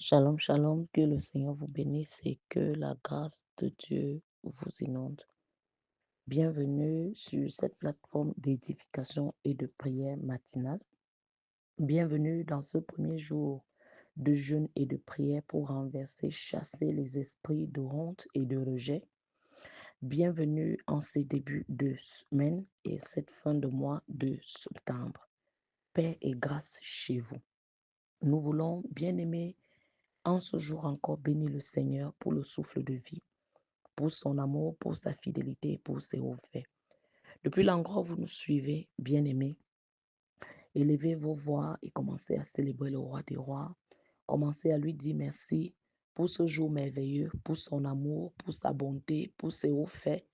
Shalom, shalom, que le Seigneur vous bénisse et que la grâce de Dieu vous inonde. Bienvenue sur cette plateforme d'édification et de prière matinale. Bienvenue dans ce premier jour de jeûne et de prière pour renverser, chasser les esprits de honte et de rejet. Bienvenue en ces débuts de semaine et cette fin de mois de septembre. Paix et grâce chez vous. Nous voulons, bien-aimés, en ce jour encore, bénir le Seigneur pour le souffle de vie, pour son amour, pour sa fidélité et pour ses hauts faits. Depuis l'endroit où vous nous suivez, bien-aimés, élevez vos voix et commencez à célébrer le roi des rois. Commencez à lui dire merci pour ce jour merveilleux, pour son amour, pour sa bonté, pour ses hauts faits,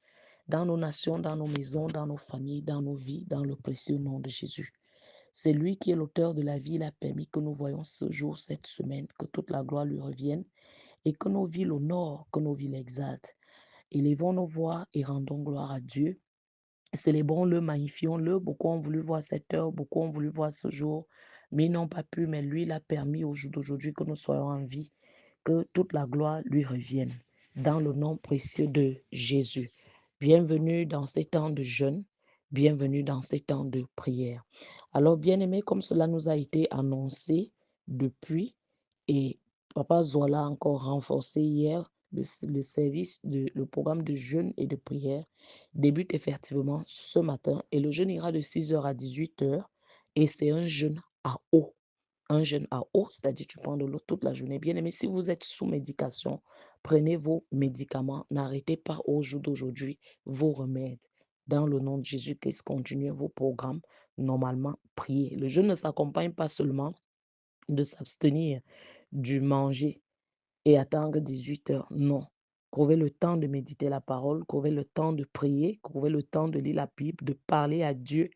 dans nos nations, dans nos maisons, dans nos familles, dans nos vies, dans le précieux nom de Jésus. C'est lui qui est l'auteur de la vie. Il a permis que nous voyions ce jour, cette semaine, que toute la gloire lui revienne et que nos vies l'honorent, que nos vies l'exaltent. Élevons nos voix et rendons gloire à Dieu. Célébrons-le, magnifions-le. Beaucoup ont voulu voir cette heure, beaucoup ont voulu voir ce jour, mais ils n'ont pas pu. Mais lui, il a permis au jour d'aujourd'hui que nous soyons en vie, que toute la gloire lui revienne. Dans le nom précieux de Jésus. Bienvenue dans ces temps de jeûne, bienvenue dans ces temps de prière. Alors, bien-aimés, comme cela nous a été annoncé depuis, et Papa Zola a encore renforcé hier, le service, le programme de jeûne et de prière débute effectivement ce matin et le jeûne ira de 6 heures à 18 heures et c'est un jeûne à eau. Un jeûne à eau, c'est-à-dire tu prends de l'eau toute la journée. Bien aimé, si vous êtes sous médication, prenez vos médicaments. N'arrêtez pas au jour d'aujourd'hui vos remèdes. Dans le nom de Jésus-Christ, continuez vos programmes. Normalement, priez. Le jeûne ne s'accompagne pas seulement de s'abstenir du manger et attendre 18 heures. Non. Trouvez le temps de méditer la parole, trouvez le temps de prier, trouvez le temps de lire la Bible, de parler à Dieu,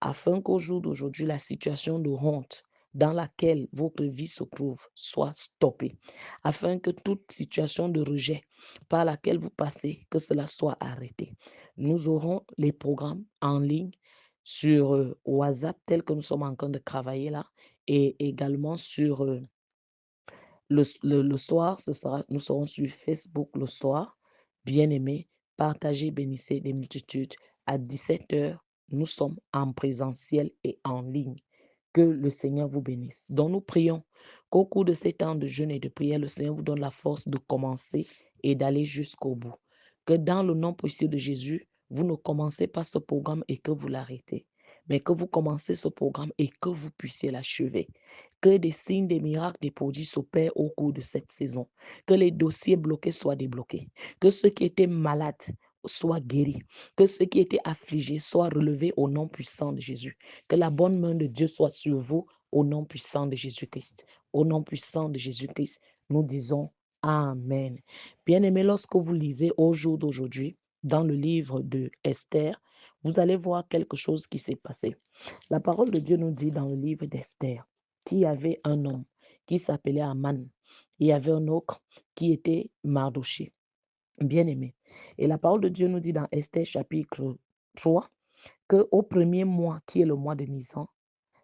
afin qu'au jour d'aujourd'hui, la situation de honte dans laquelle votre vie se trouve soit stoppée, afin que toute situation de rejet par laquelle vous passez, que cela soit arrêté. Nous aurons les programmes en ligne sur WhatsApp, tel que nous sommes en train de travailler là, et également sur le soir, nous serons sur Facebook le soir. Bien-aimés, partagez, bénissez des multitudes. À 17 heures, nous sommes en présentiel et en ligne. Que le Seigneur vous bénisse. Donc nous prions qu'au cours de ces temps de jeûne et de prière, le Seigneur vous donne la force de commencer et d'aller jusqu'au bout. Que dans le nom précieux de Jésus, vous ne commencez pas ce programme et que vous l'arrêtez, mais que vous commencez ce programme et que vous puissiez l'achever. Que des signes, des miracles, des prodiges s'opèrent au cours de cette saison. Que les dossiers bloqués soient débloqués. Que ceux qui étaient malades soient guéris. Que ceux qui étaient affligés soient relevés au nom puissant de Jésus. Que la bonne main de Dieu soit sur vous au nom puissant de Jésus-Christ. Au nom puissant de Jésus-Christ, nous disons Amen. Bien-aimés, lorsque vous lisez au jour d'aujourd'hui, dans le livre de Esther, vous allez voir quelque chose qui s'est passé. La parole de Dieu nous dit dans le livre d'Esther qu'il y avait un homme qui s'appelait Aman. Il y avait un autre qui était Mardoché, bien-aimé. Et la parole de Dieu nous dit dans Esther chapitre 3 qu'au premier mois, qui est le mois de Nisan,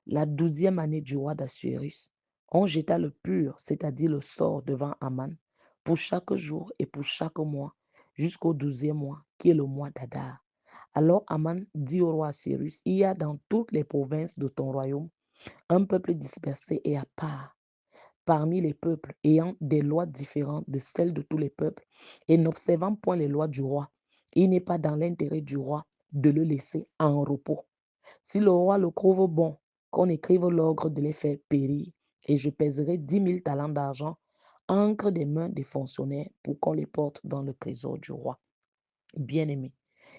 la 12e année du roi d'Assuérus, on jeta le pur, c'est-à-dire le sort devant Aman, pour chaque jour et pour chaque mois, jusqu'au 12e mois, qui est le mois d'Adar. Alors Aman dit au roi Assyrus, il y a dans toutes les provinces de ton royaume un peuple dispersé et à part, parmi les peuples, ayant des lois différentes de celles de tous les peuples, et n'observant point les lois du roi. Il n'est pas dans l'intérêt du roi de le laisser en repos. Si le roi le trouve bon, qu'on écrive l'ordre de les faire périr, et je pèserai 10 000 talents d'argent entre des mains des fonctionnaires pour qu'on les porte dans le trésor du roi. Bien-aimé.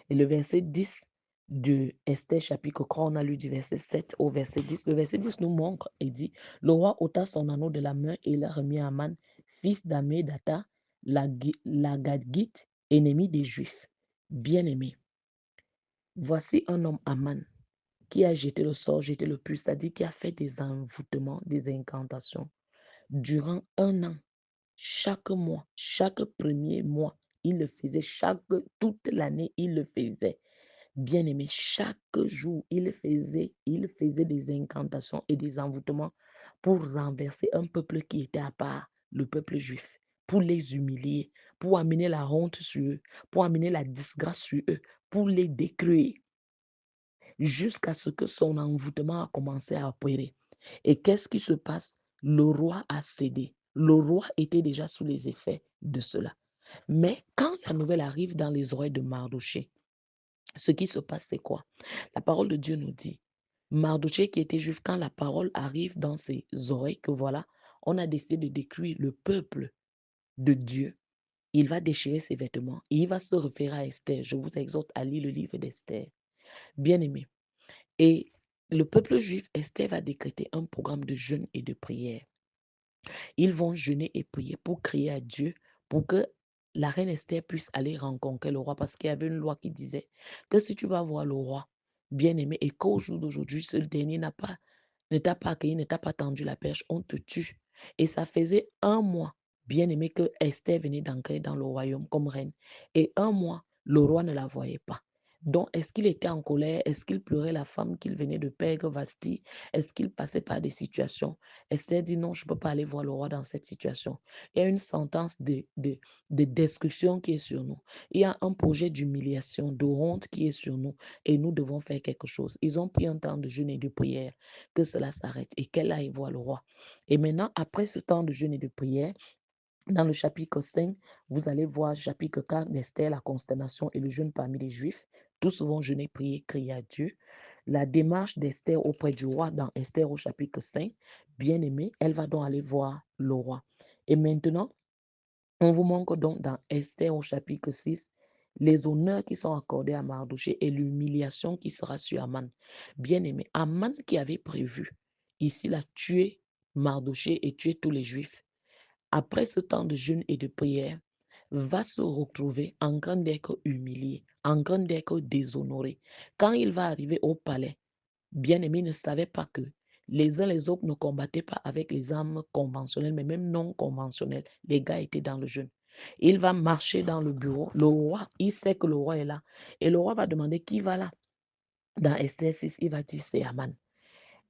Et le verset 10 de Esther chapitre 3, on a lu du verset 7 au verset 10. Le verset 10 nous montre et dit, le roi ôta son anneau de la main et l'a remis à Aman, fils d'Amédata, l'Agagite, ennemi des Juifs. Bien-aimé, voici un homme Aman qui a jeté le sort, jeté le puits, c'est-à-dire qui a fait des envoûtements, des incantations durant un an. Chaque mois, chaque premier mois, il le faisait, toute l'année, il le faisait. Bien-aimé, chaque jour, il faisait des incantations et des envoûtements pour renverser un peuple qui était à part, le peuple juif, pour les humilier, pour amener la honte sur eux, pour amener la disgrâce sur eux, pour les détruire, jusqu'à ce que son envoûtement a commencé à opérer. Et qu'est-ce qui se passe? Le roi a cédé. Le roi était déjà sous les effets de cela. Mais quand la nouvelle arrive dans les oreilles de Mardoché, ce qui se passe, c'est quoi? La parole de Dieu nous dit, Mardoché qui était juif, quand la parole arrive dans ses oreilles, que voilà, on a décidé de détruire le peuple de Dieu, il va déchirer ses vêtements et il va se référer à Esther. Je vous exhorte à lire le livre d'Esther. Bien aimé. Et le peuple juif, Esther va décréter un programme de jeûne et de prière. Ils vont jeûner et prier pour crier à Dieu, pour que la reine Esther puisse aller rencontrer le roi, parce qu'il y avait une loi qui disait que si tu vas voir le roi, bien aimé, et qu'au jour d'aujourd'hui, ce dernier ne t'a pas accueilli, ne t'a pas tendu la perche, on te tue. Et ça faisait un mois, bien aimé, que Esther venait d'entrer dans le royaume comme reine. Et un mois, le roi ne la voyait pas. Donc, est-ce qu'il était en colère? Est-ce qu'il pleurait la femme qu'il venait de perdre, Vasti? Est-ce qu'il passait par des situations? Esther dit non, je ne peux pas aller voir le roi dans cette situation. Il y a une sentence de destruction qui est sur nous. Il y a un projet d'humiliation, de honte qui est sur nous et nous devons faire quelque chose. Ils ont pris un temps de jeûne et de prière, que cela s'arrête et qu'elle aille voir le roi. Et maintenant, après ce temps de jeûne et de prière, dans le chapitre 5, vous allez voir, chapitre 4 d'Esther, la consternation et le jeûne parmi les Juifs. Tous vont jeûner, prier, crier à Dieu. La démarche d'Esther auprès du roi dans Esther au chapitre 5, bien aimée, elle va donc aller voir le roi. Et maintenant, on vous montre donc dans Esther au chapitre 6 les honneurs qui sont accordés à Mardoché et l'humiliation qui sera sur Aman. Bien aimé, Aman qui avait prévu ici la tuer Mardoché et tuer tous les Juifs, après ce temps de jeûne et de prière, va se retrouver en train d'être humilié, en train d'être déshonoré. Quand il va arriver au palais, bien-aimé ne savait pas que les uns les autres ne combattaient pas avec les armes conventionnelles, mais même non conventionnelles. Les gars étaient dans le jeûne. Il va marcher dans le bureau. Le roi, il sait que le roi est là. Et le roi va demander qui va là. Dans Esther 6, il va dire c'est Aman.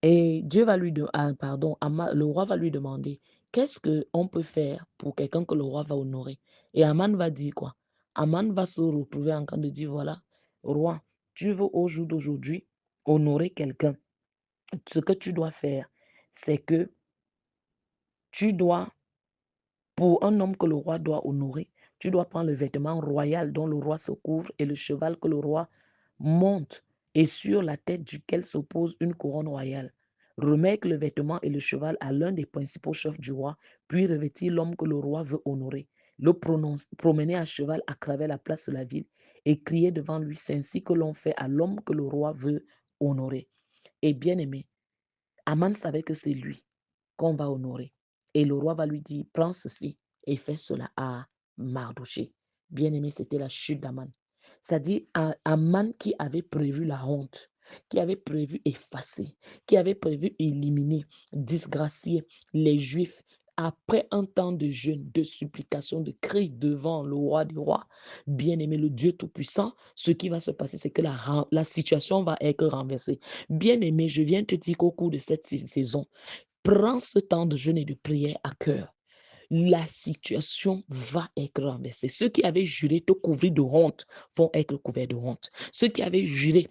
Et Dieu va lui le roi va lui demander qu'est-ce qu'on peut faire pour quelqu'un que le roi va honorer. Et Aman va dire quoi? Aman va se retrouver en train de dire voilà, roi, tu veux au jour d'aujourd'hui honorer quelqu'un. Ce que tu dois faire, c'est que tu dois, pour un homme que le roi doit honorer, tu dois prendre le vêtement royal dont le roi se couvre et le cheval que le roi monte et sur la tête duquel se pose une couronne royale. Remettre le vêtement et le cheval à l'un des principaux chefs du roi, puis revêtir l'homme que le roi veut honorer, le promener à cheval à travers la place de la ville et crier devant lui. C'est ainsi que l'on fait à l'homme que le roi veut honorer. Et bien aimé, Aman savait que c'est lui qu'on va honorer. Et le roi va lui dire, prends ceci et fais cela à Mardoché. Bien aimé, c'était la chute d'Aman. C'est-à-dire Aman qui avait prévu la honte, qui avait prévu effacer, qui avait prévu éliminer, disgracier les Juifs. Après un temps de jeûne, de supplication, de cri devant le roi des rois, bien aimé, le Dieu Tout-Puissant, ce qui va se passer, c'est que la situation va être renversée. Bien aimé, je viens te dire qu'au cours de cette saison, prends ce temps de jeûne et de prière à cœur. La situation va être renversée. Ceux qui avaient juré te couvrir de honte vont être couverts de honte. Ceux qui avaient juré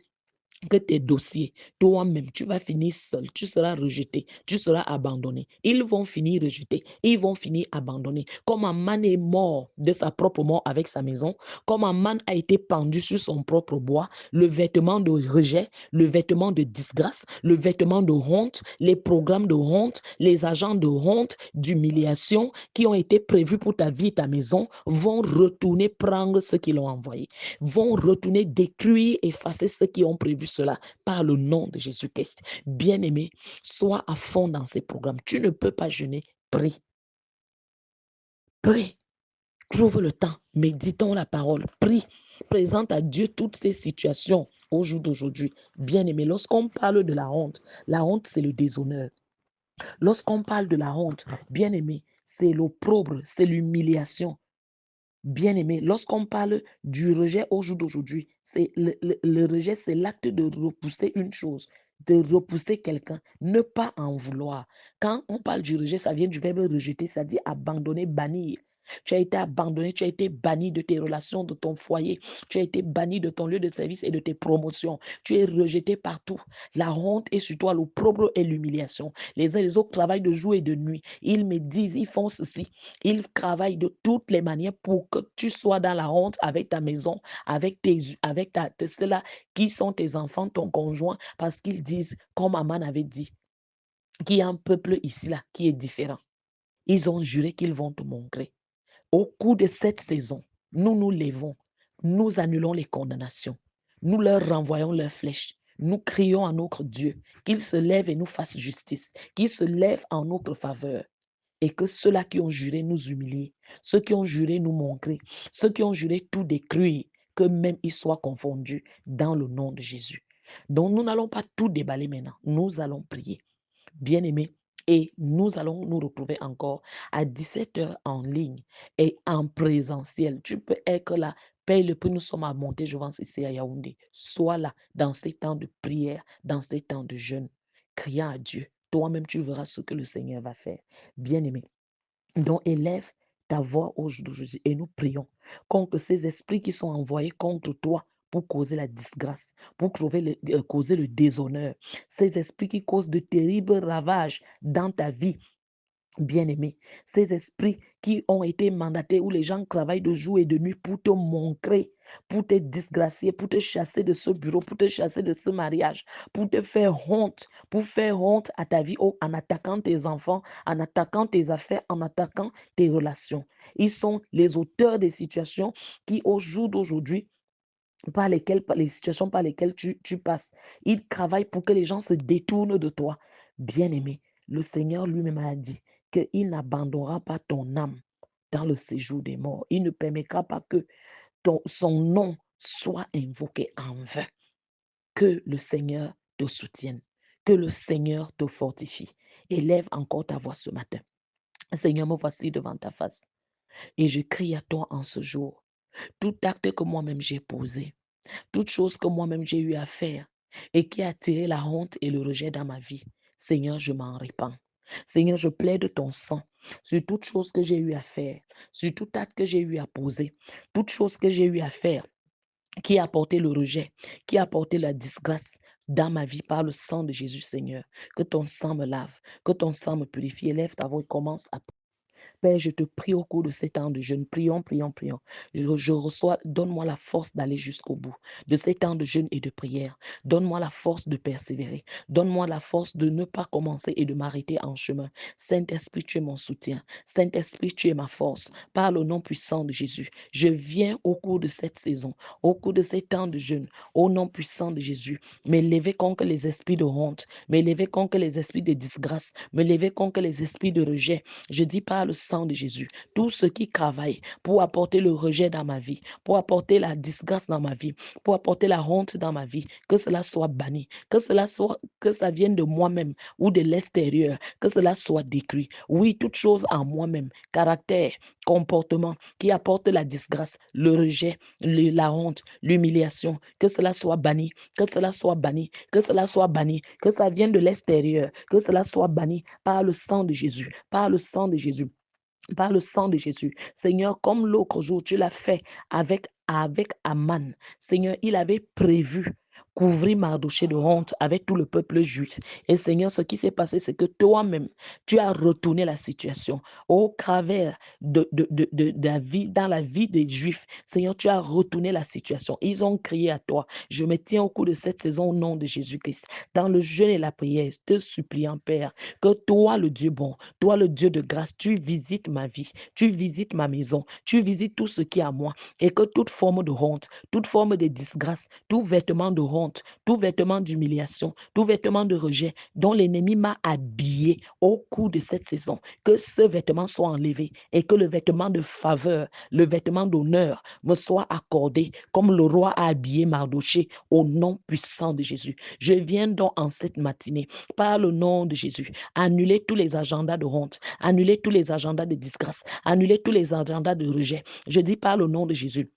que tes dossiers, toi-même, tu vas finir seul, tu seras rejeté, tu seras abandonné. Ils vont finir rejetés, ils vont finir abandonnés. Comme Aman est mort de sa propre mort avec sa maison, comme Aman a été pendu sur son propre bois, le vêtement de rejet, le vêtement de disgrâce, le vêtement de honte, les programmes de honte, les agents de honte, d'humiliation qui ont été prévus pour ta vie et ta maison vont retourner prendre ce qu'ils ont envoyé, vont retourner détruire, effacer ceux qui ont prévu cela par le nom de Jésus-Christ. Bien-aimé, sois à fond dans ces programmes. Tu ne peux pas jeûner. Prie. Prie. Trouve le temps. Méditons la parole. Prie. Présente à Dieu toutes ces situations au jour d'aujourd'hui. Bien-aimé, lorsqu'on parle de la honte, c'est le déshonneur. Lorsqu'on parle de la honte, bien-aimé, c'est l'opprobre, c'est l'humiliation. Bien-aimé, lorsqu'on parle du rejet au jour d'aujourd'hui, c'est le rejet, c'est l'acte de repousser une chose. de repousser quelqu'un, ne pas en vouloir. Quand on parle du rejet, ça vient du verbe rejeter, ça dit abandonner, bannir. Tu as été abandonné, tu as été banni de tes relations, de ton foyer, tu as été banni de ton lieu de service et de tes promotions. Tu es rejeté partout. La honte est sur toi, l'opprobre et l'humiliation. Les uns et les autres travaillent de jour et de nuit. Ils me disent, ils font ceci. Ils travaillent de toutes les manières pour que tu sois dans la honte avec ta maison, avec ceux-là qui sont tes enfants, ton conjoint, parce qu'ils disent, comme Aman avait dit, qu'il y a un peuple ici, là, qui est différent. Ils ont juré qu'ils vont te montrer. Au cours de cette saison, nous nous levons, nous annulons les condamnations, nous leur renvoyons leurs flèches, nous crions à notre Dieu qu'il se lève et nous fasse justice, qu'il se lève en notre faveur et que ceux-là qui ont juré nous humilier, ceux qui ont juré nous montrer, ceux qui ont juré tout détruire, que même ils soient confondus dans le nom de Jésus. Donc nous n'allons pas tout déballer maintenant, nous allons prier. Bien-aimés, et nous allons nous retrouver encore à 17 h en ligne et en présentiel. Tu peux être là, paye le prix, nous sommes à monter, je pense, ici à Yaoundé. Sois là dans ces temps de prière, dans ces temps de jeûne, criant à Dieu. Toi-même, tu verras ce que le Seigneur va faire. Bien-aimé, donc élève ta voix au jour d'aujourd'hui et nous prions contre ces esprits qui sont envoyés contre toi pour causer la disgrâce, pour causer le déshonneur. Ces esprits qui causent de terribles ravages dans ta vie, bien-aimé. Ces esprits qui ont été mandatés où les gens travaillent de jour et de nuit pour te montrer, pour te disgracier, pour te chasser de ce bureau, pour te chasser de ce mariage, pour te faire honte, pour faire honte à ta vie en attaquant tes enfants, en attaquant tes affaires, en attaquant tes relations. Ils sont les auteurs des situations qui, au jour d'aujourd'hui, les situations par lesquelles tu passes, ils travaillent pour que les gens se détournent de toi. Bien-aimé, le Seigneur lui-même a dit qu'il n'abandonnera pas ton âme dans le séjour des morts. Il ne permettra pas que son nom soit invoqué en vain. Que le Seigneur te soutienne, que le Seigneur te fortifie. Élève encore ta voix ce matin. Seigneur, me voici devant ta face et je crie à toi en ce jour. Tout acte que moi-même j'ai posé, toute chose que moi-même j'ai eu à faire et qui a attiré la honte et le rejet dans ma vie, Seigneur, je m'en répands. Seigneur, je plaide ton sang sur toute chose que j'ai eu à faire, sur tout acte que j'ai eu à poser, toute chose que j'ai eu à faire qui a apporté le rejet, qui a apporté la disgrâce dans ma vie par le sang de Jésus, Seigneur. Que ton sang me lave, que ton sang me purifie. Élève ta voix et commence à Père, je te prie au cours de ces temps de jeûne. Prions, prions, prions. Je reçois, donne-moi la force d'aller jusqu'au bout de ces temps de jeûne et de prière. Donne-moi la force de persévérer. Donne-moi la force de ne pas commencer et de m'arrêter en chemin. Saint-Esprit, tu es mon soutien. Saint-Esprit, tu es ma force. Par le nom puissant de Jésus, je viens au cours de cette saison, au cours de ces temps de jeûne, au nom puissant de Jésus, m'élever contre les esprits de honte, m'élever contre les esprits de disgrâce, m'élever contre les esprits de rejet. Je dis par le sang de Jésus, tout ce qui travaille pour apporter le rejet dans ma vie, pour apporter la disgrâce dans ma vie, pour apporter la honte dans ma vie, que cela soit banni, que ça vienne de moi-même ou de l'extérieur, que cela soit détruit. Oui, toute chose en moi-même, caractère, comportement qui apporte la disgrâce, le rejet, la honte, l'humiliation, que cela soit banni, que cela soit banni, que cela soit banni, que ça vienne de l'extérieur, que cela soit banni par le sang de Jésus, par le sang de Jésus. Par le sang de Jésus. Seigneur, comme l'autre jour, tu l'as fait avec Aman. Seigneur, il avait prévu couvrir Mardoché de honte avec tout le peuple juif. Et Seigneur, ce qui s'est passé, c'est que toi-même, tu as retourné la situation au travers de la vie, dans la vie des Juifs. Seigneur, tu as retourné la situation. Ils ont crié à toi. Je me tiens au cours de cette saison au nom de Jésus-Christ. Dans le jeûne et la prière, te suppliant, Père, que toi, le Dieu bon, toi, le Dieu de grâce, tu visites ma vie, tu visites ma maison, tu visites tout ce qui est à moi et que toute forme de honte, toute forme de disgrâce, tout vêtement de honte, tout vêtement d'humiliation, tout vêtement de rejet dont l'ennemi m'a habillé au cours de cette saison, que ce vêtement soit enlevé et que le vêtement de faveur, le vêtement d'honneur me soit accordé comme le roi a habillé Mardoché au nom puissant de Jésus. Je viens donc en cette matinée par le nom de Jésus annuler tous les agendas de honte, annuler tous les agendas de disgrâce, annuler tous les agendas de rejet. Je dis par le nom de Jésus.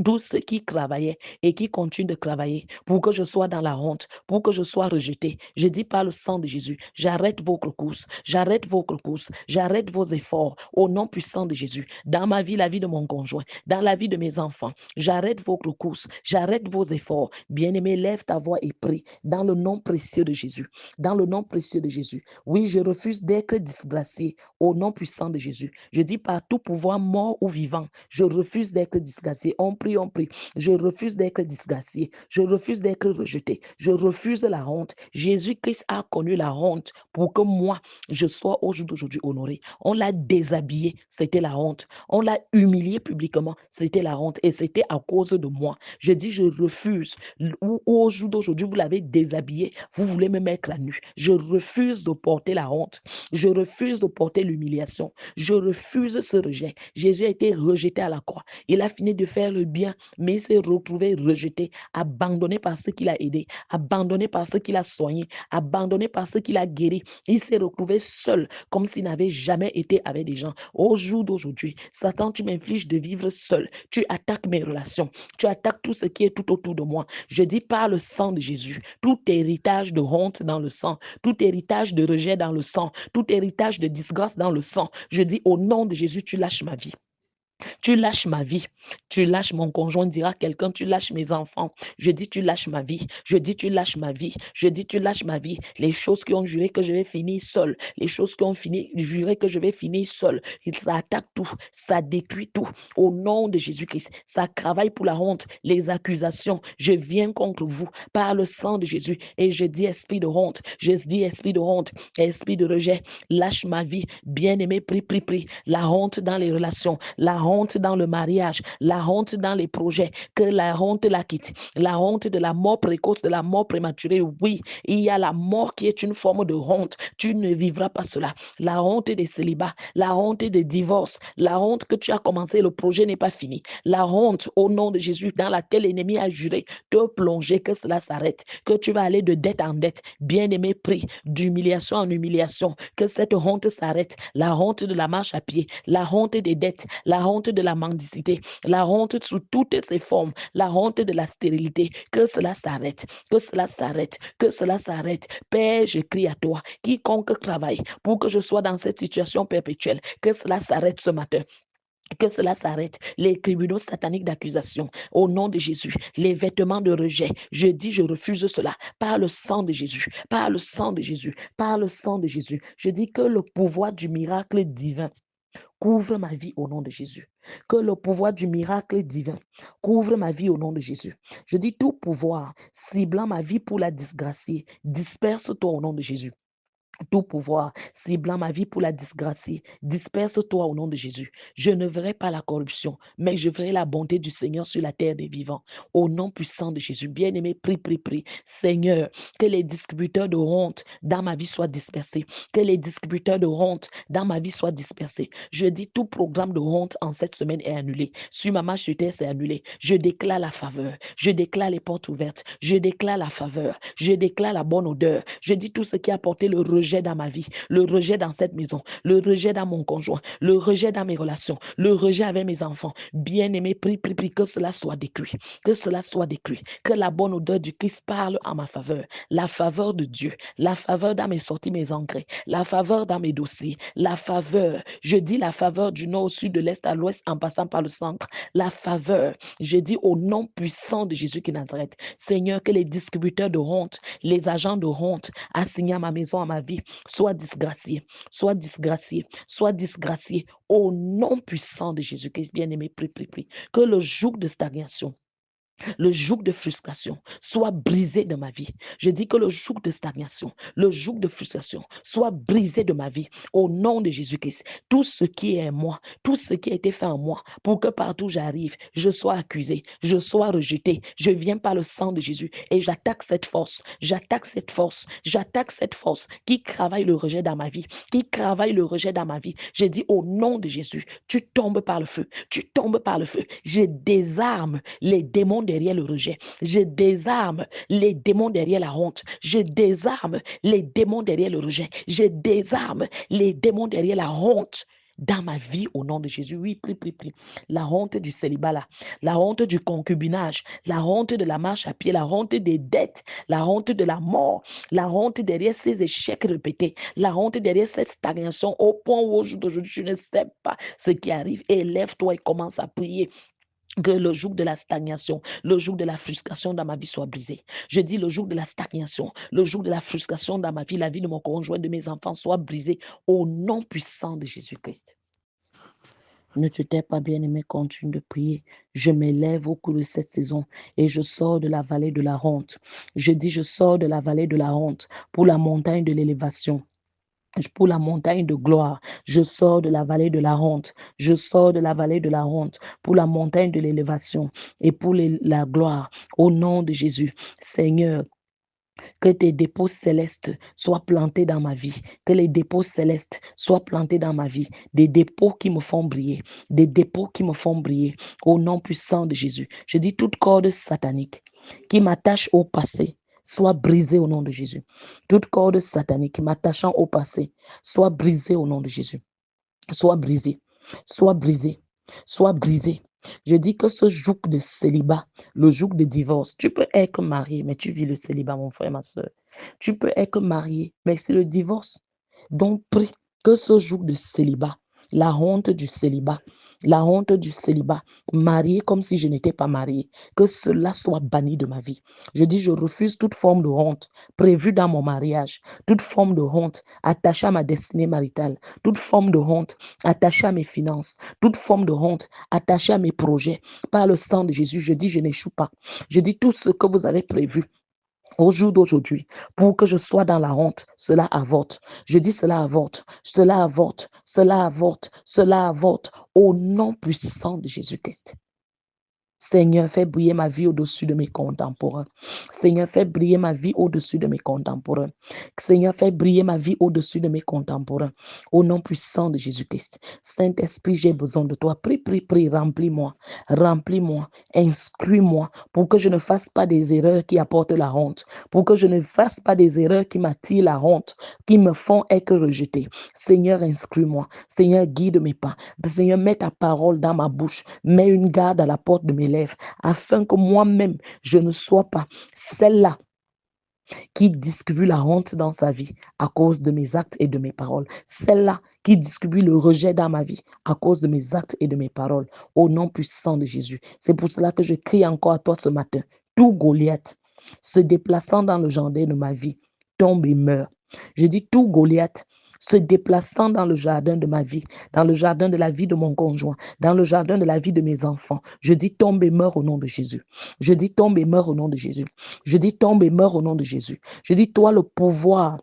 tous ceux qui travaillaient et qui continuent de travailler pour que je sois dans la honte, pour que je sois rejeté. Je dis par le sang de Jésus, j'arrête votre course, j'arrête votre course, j'arrête vos efforts au nom puissant de Jésus. Dans ma vie, la vie de mon conjoint, dans la vie de mes enfants, j'arrête votre course, j'arrête vos efforts. Bien-aimé, lève ta voix et prie dans le nom précieux de Jésus. Dans le nom précieux de Jésus. Oui, je refuse d'être disgracié au nom puissant de Jésus. Je dis par tout pouvoir mort ou vivant, je refuse d'être disgracié. On prie, on prie. Je refuse d'être disgracié. Je refuse d'être rejeté. Je refuse la honte. Jésus-Christ a connu la honte pour que moi, je sois au jour d'aujourd'hui honoré. On l'a déshabillé, c'était la honte. On l'a humilié publiquement, c'était la honte. Et c'était à cause de moi. Je dis, je refuse. Au jour d'aujourd'hui, vous l'avez déshabillé. Vous voulez me mettre à nu. Je refuse de porter la honte. Je refuse de porter l'humiliation. Je refuse ce rejet. Jésus a été rejeté à la croix. Il a fini de faire le bien, mais il s'est retrouvé rejeté, abandonné par ceux qu'il a aidés, abandonné par ceux qu'il a soignés, abandonné par ceux qu'il a guéris. Il s'est retrouvé seul, comme s'il n'avait jamais été avec des gens. Au jour d'aujourd'hui, Satan, tu m'infliges de vivre seul. Tu attaques mes relations. Tu attaques tout ce qui est tout autour de moi. Je dis par le sang de Jésus, tout héritage de honte dans le sang, tout héritage de rejet dans le sang, tout héritage de disgrâce dans le sang. Je dis au nom de Jésus, tu lâches ma vie. Tu lâches ma vie. Tu lâches mon conjoint, dira quelqu'un, tu lâches mes enfants. Je dis, tu lâches ma vie. Je dis, tu lâches ma vie. Je dis, tu lâches ma vie. Les choses qui ont juré que je vais finir seul. Les choses qui ont juré que je vais finir seul. Ça attaque tout. Ça détruit tout. Au nom de Jésus-Christ. Ça travaille pour la honte. Les accusations. Je viens contre vous par le sang de Jésus. Et je dis, esprit de honte. Je dis, esprit de honte. Esprit de rejet. Lâche ma vie. Bien-aimé, prie, prie, prie. La honte dans les relations. La honte dans le mariage, la honte dans les projets, que la honte la quitte, la honte de la mort précoce, de la mort prématurée. Oui, il y a la mort qui est une forme de honte. Tu ne vivras pas cela. La honte des célibats, la honte des divorces, la honte que tu as commencé, le projet n'est pas fini. La honte au nom de Jésus dans laquelle l'ennemi a juré te plonger, que cela s'arrête, que tu vas aller de dette en dette. Bien-aimé, prie d'humiliation en humiliation, que cette honte s'arrête. La honte de la marche à pied, la honte des dettes, la honte de la mendicité, la honte sous toutes ses formes, la honte de la stérilité, que cela s'arrête, que cela s'arrête, que cela s'arrête. Père, je crie à toi, quiconque travaille pour que je sois dans cette situation perpétuelle, que cela s'arrête ce matin. Que cela s'arrête, les tribunaux sataniques d'accusation, au nom de Jésus, les vêtements de rejet, je dis, je refuse cela, par le sang de Jésus, par le sang de Jésus, par le sang de Jésus. Je dis que le pouvoir du miracle divin couvre ma vie au nom de Jésus. Que le pouvoir du miracle divin couvre ma vie au nom de Jésus. Je dis tout pouvoir ciblant ma vie pour la disgracier, disperse-toi au nom de Jésus. Tout pouvoir ciblant ma vie pour la disgracier, disperse-toi au nom de Jésus. Je ne verrai pas la corruption, mais je verrai la bonté du Seigneur sur la terre des vivants. Au nom puissant de Jésus, bien-aimé, prie, prie, prie. Seigneur, que les distributeurs de honte dans ma vie soient dispersés. Que les distributeurs de honte dans ma vie soient dispersés. Je dis tout programme de honte en cette semaine est annulé. Sur ma marche sur terre, c'est annulé. Je déclare la faveur. Je déclare les portes ouvertes. Je déclare la faveur. Je déclare la bonne odeur. Je dis tout ce qui a porté le rejet dans ma vie, le rejet dans cette maison, le rejet dans mon conjoint, le rejet dans mes relations, le rejet avec mes enfants. Bien-aimé, prie, prie, prie, que cela soit détruit, que cela soit détruit, que la bonne odeur du Christ parle en ma faveur, la faveur de Dieu, la faveur dans mes sorties, mes engrais, la faveur dans mes dossiers, la faveur, je dis la faveur du nord au sud, de l'est à l'ouest, en passant par le centre, la faveur, je dis au nom puissant de Jésus qui Nazareth, Seigneur, que les distributeurs de honte, les agents de honte assignés à ma maison, à ma vie, soient disgraciés, soient disgraciés, soient disgraciés au nom puissant de Jésus-Christ. Bien-aimé, prie, prie, prie. Que le joug de stagnation, le joug de frustration soit brisé de ma vie. Je dis que le joug de stagnation, le joug de frustration soit brisé de ma vie au nom de Jésus-Christ. Tout ce qui est en moi, tout ce qui a été fait en moi, pour que partout j'arrive, je sois accusé, je sois rejeté. Je viens par le sang de Jésus et j'attaque cette force, j'attaque cette force, j'attaque cette force qui travaille le rejet dans ma vie, qui travaille le rejet dans ma vie. Je dis au nom de Jésus, tu tombes par le feu, tu tombes par le feu. Je désarme les démons derrière le rejet. Je désarme les démons derrière la honte. Je désarme les démons derrière le rejet. Je désarme les démons derrière la honte dans ma vie au nom de Jésus. Oui, prie. La honte du célibat là, la honte du concubinage, la honte de la marche à pied, la honte des dettes, la honte de la mort, la honte derrière ces échecs répétés, la honte derrière cette stagnation au point où aujourd'hui je ne sais pas ce qui arrive. Élève-toi et commence à prier. Que le jour de la stagnation, le jour de la frustration dans ma vie soit brisé. Je dis le jour de la stagnation, le jour de la frustration dans ma vie, la vie de mon conjoint, de mes enfants soit brisée au nom puissant de Jésus-Christ. Ne te tais pas, bien-aimé, continue de prier. Je m'élève au cours de cette saison et je sors de la vallée de la honte. Je dis, je sors de la vallée de la honte pour la montagne de l'élévation. Pour la montagne de gloire, je sors de la vallée de la honte. Je sors de la vallée de la honte pour la montagne de l'élévation et pour la gloire. Au nom de Jésus, Seigneur, que tes dépôts célestes soient plantés dans ma vie. Que les dépôts célestes soient plantés dans ma vie. Des dépôts qui me font briller. Des dépôts qui me font briller. Au nom puissant de Jésus. Je dis toute corde satanique qui m'attache au passé soit brisée au nom de Jésus. Toute corde satanique m'attachant au passé soit brisée au nom de Jésus. Soit brisée. Soit brisée. Soit brisée. Je dis que ce joug de célibat, le joug de divorce, tu peux être marié, mais tu vis le célibat, mon frère, ma soeur. Tu peux être marié, mais c'est le divorce. Donc, prie que ce joug de célibat, la honte du célibat, marié comme si je n'étais pas mariée, que cela soit banni de ma vie. Je dis, je refuse toute forme de honte prévue dans mon mariage, toute forme de honte attachée à ma destinée maritale, toute forme de honte attachée à mes finances, toute forme de honte attachée à mes projets. Par le sang de Jésus, je dis, je n'échoue pas. Je dis, tout ce que vous avez prévu au jour d'aujourd'hui, pour que je sois dans la honte, cela avorte. Je dis cela avorte, cela avorte, cela avorte, cela avorte, au nom puissant de Jésus-Christ. Seigneur, fais briller ma vie au-dessus de mes contemporains. Seigneur, fais briller ma vie au-dessus de mes contemporains. Seigneur, fais briller ma vie au-dessus de mes contemporains. Au nom puissant de Jésus-Christ. Saint-Esprit, j'ai besoin de toi. Prie, remplis-moi. Remplis-moi. Instruis-moi pour que je ne fasse pas des erreurs qui apportent la honte. Pour que je ne fasse pas des erreurs qui m'attirent la honte, qui me font être rejeté. Seigneur, instruis-moi. Seigneur, guide mes pas. Seigneur, mets ta parole dans ma bouche. Mets une garde à la porte de mes lèvres, afin que moi-même, je ne sois pas celle-là qui distribue la honte dans sa vie à cause de mes actes et de mes paroles. Celle-là qui distribue le rejet dans ma vie à cause de mes actes et de mes paroles. Au nom puissant de Jésus. C'est pour cela que je crie encore à toi ce matin. Tout Goliath se déplaçant dans le jardin de ma vie tombe et meurt. Je dis tout Goliath se déplaçant dans le jardin de ma vie, dans le jardin de la vie de mon conjoint, dans le jardin de la vie de mes enfants. Je dis tombe et meurs au nom de Jésus. Je dis tombe et meurs au nom de Jésus. Je dis tombe et meurs au nom de Jésus. Je dis toi le pouvoir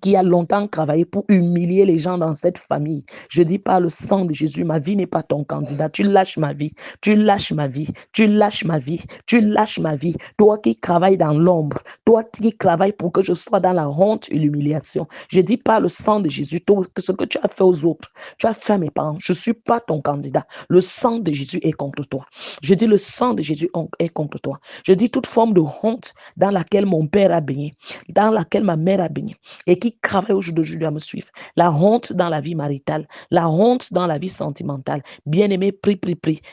qui a longtemps travaillé pour humilier les gens dans cette famille. Je dis par le sang de Jésus, ma vie n'est pas ton candidat. Tu lâches ma vie, tu lâches ma vie, tu lâches ma vie, tu lâches ma vie. Toi qui travailles dans l'ombre, toi qui travailles pour que je sois dans la honte et l'humiliation. Je dis par le sang de Jésus, ce que tu as fait aux autres, tu as fait à mes parents. Je ne suis pas ton candidat. Le sang de Jésus est contre toi. Je dis le sang de Jésus est contre toi. Je dis toute forme de honte dans laquelle mon père a baigné, dans laquelle ma mère a baigné, et qui travaille aujourd'hui à me suivre. La honte dans la vie maritale, la honte dans la vie sentimentale. Bien-aimé, prie.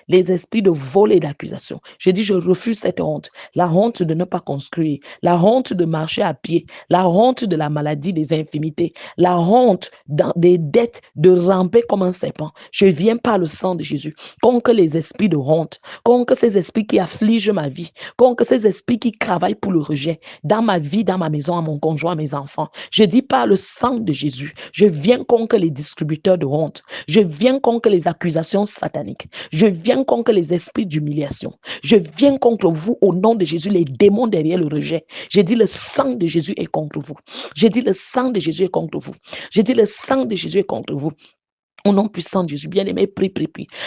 Les esprits de vol et d'accusation. Je dis, je refuse cette honte. La honte de ne pas construire, la honte de marcher à pied, la honte de la maladie des infimités, la honte des dettes de ramper comme un serpent. Je viens par le sang de Jésus contre les esprits de honte, contre ces esprits qui affligent ma vie, contre ces esprits qui travaillent pour le rejet dans ma vie, dans ma maison, à mon conjoint, à mes enfants. Je dis par le sang de Jésus, je viens contre les distributeurs de honte. Je viens contre les accusations sataniques. Je viens contre les esprits d'humiliation. Je viens contre vous au nom de Jésus, les démons derrière le rejet. Je dis le sang de Jésus est contre vous. Je dis le sang de Jésus est contre vous. Je dis le sang de Jésus est contre vous. Au nom puissant de Jésus, bien-aimé, prie.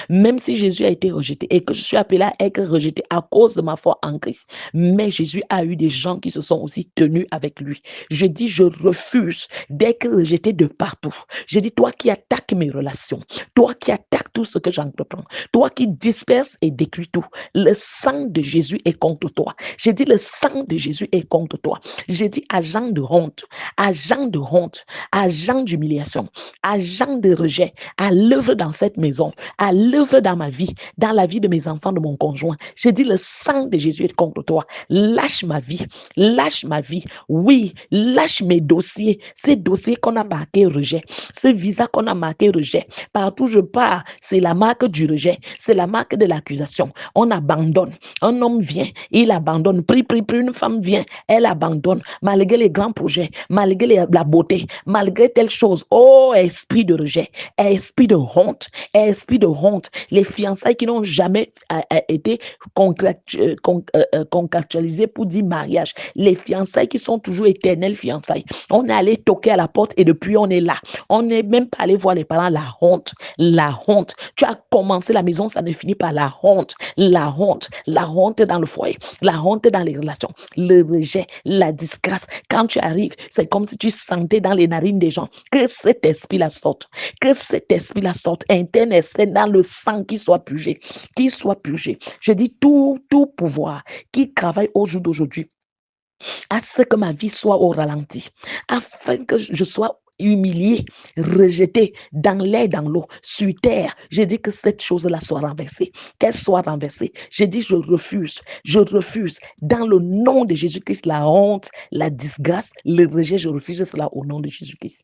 Même si Jésus a été rejeté et que je suis appelé à être rejeté à cause de ma foi en Christ, mais Jésus a eu des gens qui se sont aussi tenus avec lui. Je dis, je refuse d'être rejeté de partout. Je dis, toi qui attaques mes relations, toi qui attaques tout ce que j'entreprends, toi qui disperses et détruis tout, le sang de Jésus est contre toi. Je dis, le sang de Jésus est contre toi. Je dis, agent de honte, agent d'humiliation, agent de rejet, à l'œuvre dans cette maison, à l'œuvre dans ma vie, dans la vie de mes enfants, de mon conjoint. Je dis le sang de Jésus est contre toi. Lâche ma vie, lâche ma vie. Oui, lâche mes dossiers, ces dossiers qu'on a marqué rejet, ce visa qu'on a marqué rejet. Partout où je pars, c'est la marque du rejet, c'est la marque de l'accusation. On abandonne. Un homme vient, il abandonne. Prie, une femme vient, elle abandonne. Malgré les grands projets, malgré la beauté, malgré telle chose. Oh, esprit de rejet, esprit de honte, esprit de honte. Les fiançailles qui n'ont jamais été contractualisées pour dire mariage. Les fiançailles qui sont toujours éternelles fiançailles. On est allé toquer à la porte et depuis on est là. On n'est même pas allé voir les parents. La honte, la honte. Tu as commencé la maison, ça ne finit pas. La honte dans le foyer, la honte dans les relations, le rejet, la disgrâce. Quand tu arrives, c'est comme si tu sentais dans les narines des gens que cet esprit-là sorte, interne et externe, dans le sang qui soit purgé, Je dis tout pouvoir qui travaille au jour d'aujourd'hui à ce que ma vie soit au ralenti, afin que je sois humilié, rejeté dans l'air, dans l'eau, sur terre. Je dis que cette chose-là soit renversée, qu'elle soit renversée. Je dis je refuse, dans le nom de Jésus-Christ, la honte, la disgrâce, le rejet, je refuse cela au nom de Jésus-Christ.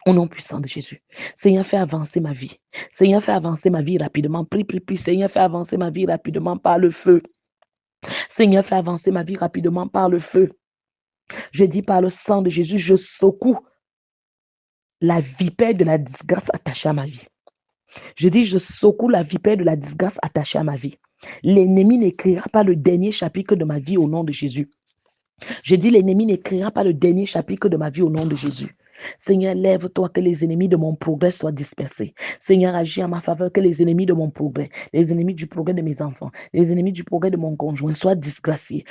Au nom puissant de Jésus. Seigneur, fais avancer ma vie. Seigneur, fais avancer ma vie rapidement. Prie. Seigneur, fais avancer ma vie rapidement par le feu. Seigneur, fais avancer ma vie rapidement par le feu. Je dis par le sang de Jésus, je secoue la vipère de la disgrâce attachée à ma vie. Je dis, je secoue la vipère de la disgrâce attachée à ma vie. L'ennemi n'écrira pas le dernier chapitre de ma vie au nom de Jésus. Je dis, l'ennemi n'écrira pas le dernier chapitre de ma vie au nom de Jésus. Seigneur, lève-toi que les ennemis de mon progrès soient dispersés. Seigneur, agis en ma faveur que les ennemis de mon progrès, les ennemis du progrès de mes enfants, les ennemis du progrès de mon conjoint soient disgraciés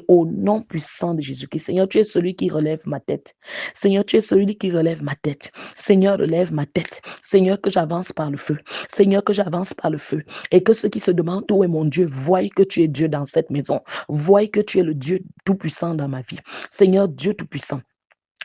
au nom puissant de Jésus-Christ. Seigneur, tu es celui qui relève ma tête. Seigneur, tu es celui qui relève ma tête. Seigneur, relève ma tête. Seigneur, que j'avance par le feu. Seigneur, que j'avance par le feu. Et que ceux qui se demandent où est mon Dieu voient que tu es Dieu dans cette maison. Voient que tu es le Dieu tout-puissant dans ma vie. Seigneur, Dieu tout-puissant.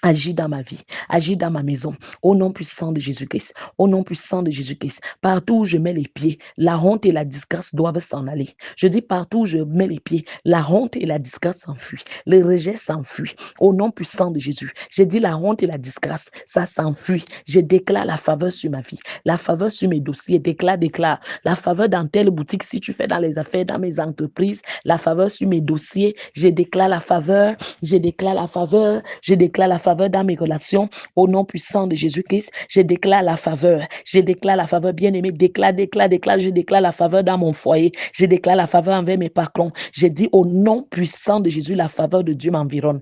Agis dans ma vie, agis dans ma maison, au nom puissant de Jésus-Christ, au nom puissant de Jésus-Christ. Partout où je mets les pieds, la honte et la disgrâce doivent s'en aller. Je dis partout où je mets les pieds, la honte et la disgrâce s'enfuient, le rejet s'enfuit, au nom puissant de Jésus. Je dis la honte et la disgrâce, ça s'enfuit. Je déclare la faveur sur ma vie, la faveur sur mes dossiers, déclare, la faveur dans telle boutique, si tu fais dans les affaires, dans mes entreprises, la faveur sur mes dossiers, je déclare la faveur, je déclare la faveur dans mes relations, au nom puissant de Jésus-Christ. Je déclare la faveur, bien-aimé, je déclare la faveur dans mon foyer, je déclare la faveur envers mes patrons. Je dis au nom puissant de Jésus, la faveur de Dieu m'environne,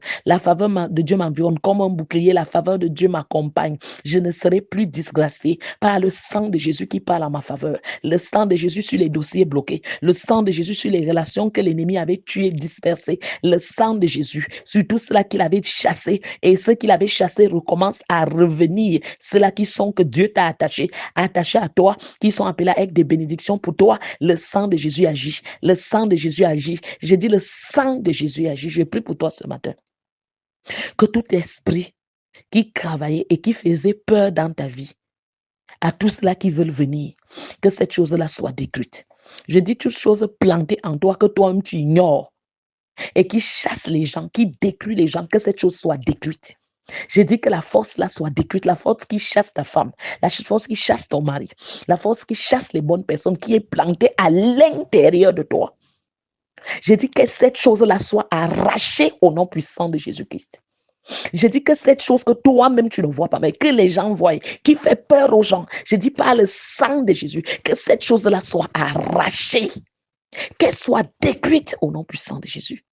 comme un bouclier, la faveur de Dieu m'accompagne. Je ne serai plus disgracé par le sang de Jésus qui parle en ma faveur, le sang de Jésus sur les dossiers bloqués, le sang de Jésus sur les relations que l'ennemi avait tuées, dispersées, le sang de Jésus sur tout cela qu'il avait chassé, et ceux qu'il avait chassés recommencent à revenir. Ceux-là qui sont que Dieu t'a attachés à toi, qui sont appelés avec des bénédictions pour toi. Le sang de Jésus agit. Le sang de Jésus agit. Je dis le sang de Jésus agit. Je prie pour toi ce matin. Que tout esprit qui travaillait et qui faisait peur dans ta vie, à tous ceux-là qui veulent venir, que cette chose-là soit détruite. Je dis toutes choses plantées en toi que toi-même tu ignores et qui chasse les gens, qui détruit les gens, que cette chose soit détruite. Je dis que la force là soit détruite, la force qui chasse ta femme, la force qui chasse ton mari, la force qui chasse les bonnes personnes qui est plantée à l'intérieur de toi. Je dis que cette chose-là soit arrachée au nom puissant de Jésus-Christ. Je dis que cette chose que toi-même tu ne vois pas, mais que les gens voient, qui fait peur aux gens, je dis par le sang de Jésus, que cette chose-là soit arrachée, qu'elle soit détruite au nom puissant de Jésus.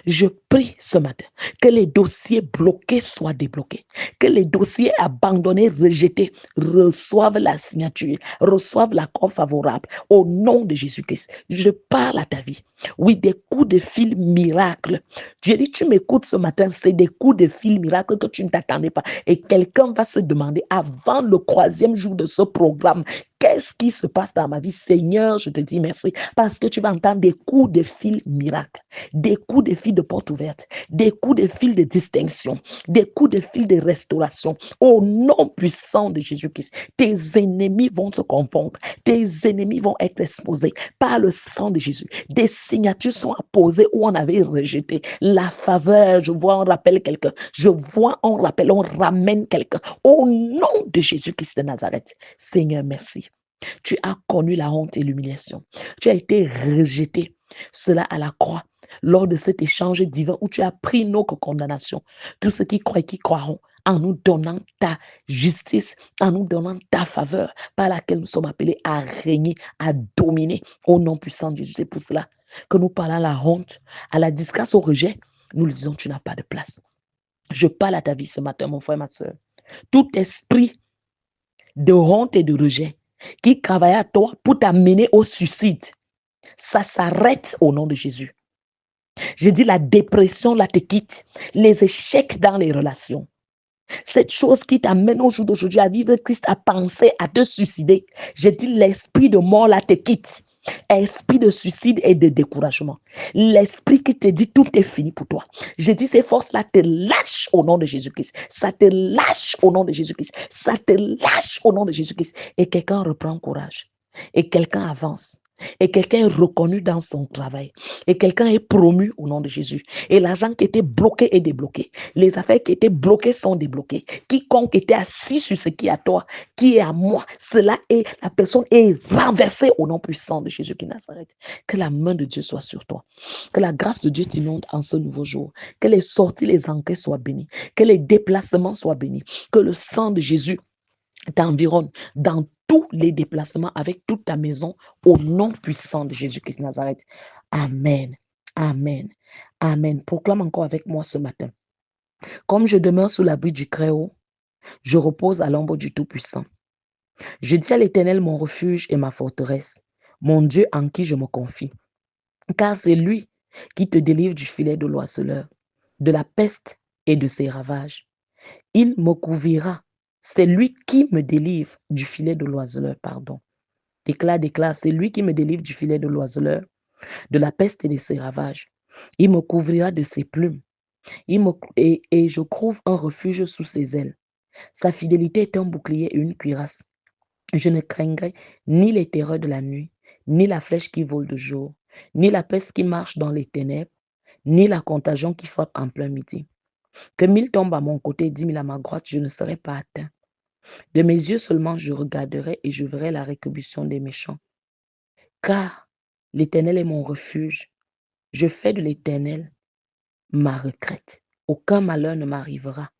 Je prie ce matin que les dossiers bloqués soient débloqués, que les dossiers abandonnés, rejetés, reçoivent la signature, reçoivent l'accord favorable au nom de Jésus-Christ. Je parle à ta vie. Oui, des coups de fil miracles. Je dis, tu m'écoutes ce matin, c'est des coups de fil miracles que tu ne t'attendais pas. Et quelqu'un va se demander avant le 3e jour de ce programme, Qu'est-ce qui se passe dans ma vie? Seigneur, je te dis merci parce que tu vas entendre des coups de fil miracles, des coups de fil de porte ouverte, des coups de fil de distinction, des coups de fil de restauration. Au nom puissant de Jésus-Christ, tes ennemis vont se confondre, tes ennemis vont être exposés par le sang de Jésus. Des signatures sont apposées où on avait rejeté la faveur. Je vois, on rappelle quelqu'un. Je vois, on rappelle, on ramène quelqu'un. Au nom de Jésus-Christ de Nazareth, Seigneur, merci. Tu as connu la honte et l'humiliation. Tu as été rejeté. Cela à la croix, lors de cet échange divin où tu as pris nos condamnations. Tous ceux qui croient et qui croiront en nous donnant ta justice, en nous donnant ta faveur par laquelle nous sommes appelés à régner, à dominer au nom puissant de Jésus. C'est pour cela que nous parlons à la honte, à la disgrâce, au rejet. Nous lui disons, tu n'as pas de place. Je parle à ta vie ce matin, mon frère, ma soeur. Tout esprit de honte et de rejet qui travaille à toi pour t'amener au suicide, ça s'arrête au nom de Jésus. Je dis la dépression, là, te quitte. Les échecs dans les relations. Cette chose qui t'amène au jour d'aujourd'hui à vivre Christ, à penser, à te suicider. Je dis l'esprit de mort, là, te quitte. Esprit de suicide et de découragement. L'esprit qui te dit tout est fini pour toi. Je dis ces forces-là te lâchent au nom de Jésus-Christ. Ça te lâche au nom de Jésus-Christ. Ça te lâche au nom de Jésus-Christ. Et quelqu'un reprend courage. Et quelqu'un avance. Et quelqu'un est reconnu dans son travail. Et quelqu'un est promu au nom de Jésus. Et l'argent qui était bloqué est débloqué. Les affaires qui étaient bloquées sont débloquées. Quiconque était assis sur ce qui est à toi, qui est à moi, cela est, la personne est renversée au nom puissant de Jésus qui Nazareth. Que la main de Dieu soit sur toi. Que la grâce de Dieu t'inonde en ce nouveau jour. Que les sorties, les entrées soient bénies. Que les déplacements soient bénis. Que le sang de Jésus t'environne dans tous les déplacements avec toute ta maison au nom puissant de Jésus-Christ de Nazareth. Amen. Amen. Amen. Proclame encore avec moi ce matin. Comme je demeure sous l'abri du Très-Haut, je repose à l'ombre du Tout-Puissant. Je dis à l'Éternel mon refuge et ma forteresse, mon Dieu en qui je me confie. Car c'est lui qui te délivre du filet de l'oiseleur, de la peste et de ses ravages. Il me couvrira. C'est lui qui me délivre du filet de l'oiseleur, pardon. Déclare, c'est lui qui me délivre du filet de l'oiseleur, de la peste et de ses ravages. Il me couvrira de ses plumes. Et je trouve un refuge sous ses ailes. Sa fidélité est un bouclier et une cuirasse. Je ne craindrai ni les terreurs de la nuit, ni la flèche qui vole de jour, ni la peste qui marche dans les ténèbres, ni la contagion qui frappe en plein midi. Que 1000 tombent à mon côté et 10 000 à ma droite, je ne serai pas atteint. De mes yeux seulement je regarderai et je verrai la rétribution des méchants. Car l'Éternel est mon refuge. Je fais de l'Éternel ma retraite. Aucun malheur ne m'arrivera.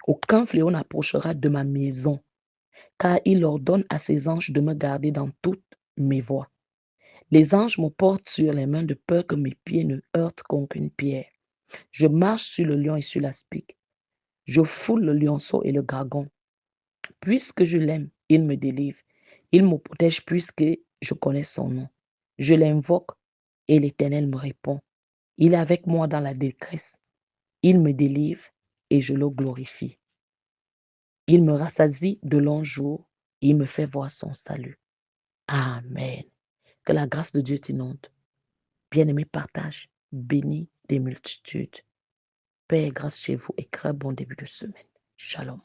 Aucun fléau n'approchera de ma maison. Car il ordonne à ses anges de me garder dans toutes mes voies. Les anges me portent sur les mains de peur que mes pieds ne heurtent contre une pierre. Je marche sur le lion et sur l'aspic. Je foule le lionceau et le dragon. Puisque je l'aime, il me délivre. Il me protège puisque je connais son nom. Je l'invoque et l'Éternel me répond. Il est avec moi dans la détresse. Il me délivre et je le glorifie. Il me rassasie de longs jours et il me fait voir son salut. Amen. Que la grâce de Dieu t'inonde. Bien-aimé, partage, bénis des multitudes. Paix et grâce chez vous et très bon début de semaine. Shalom.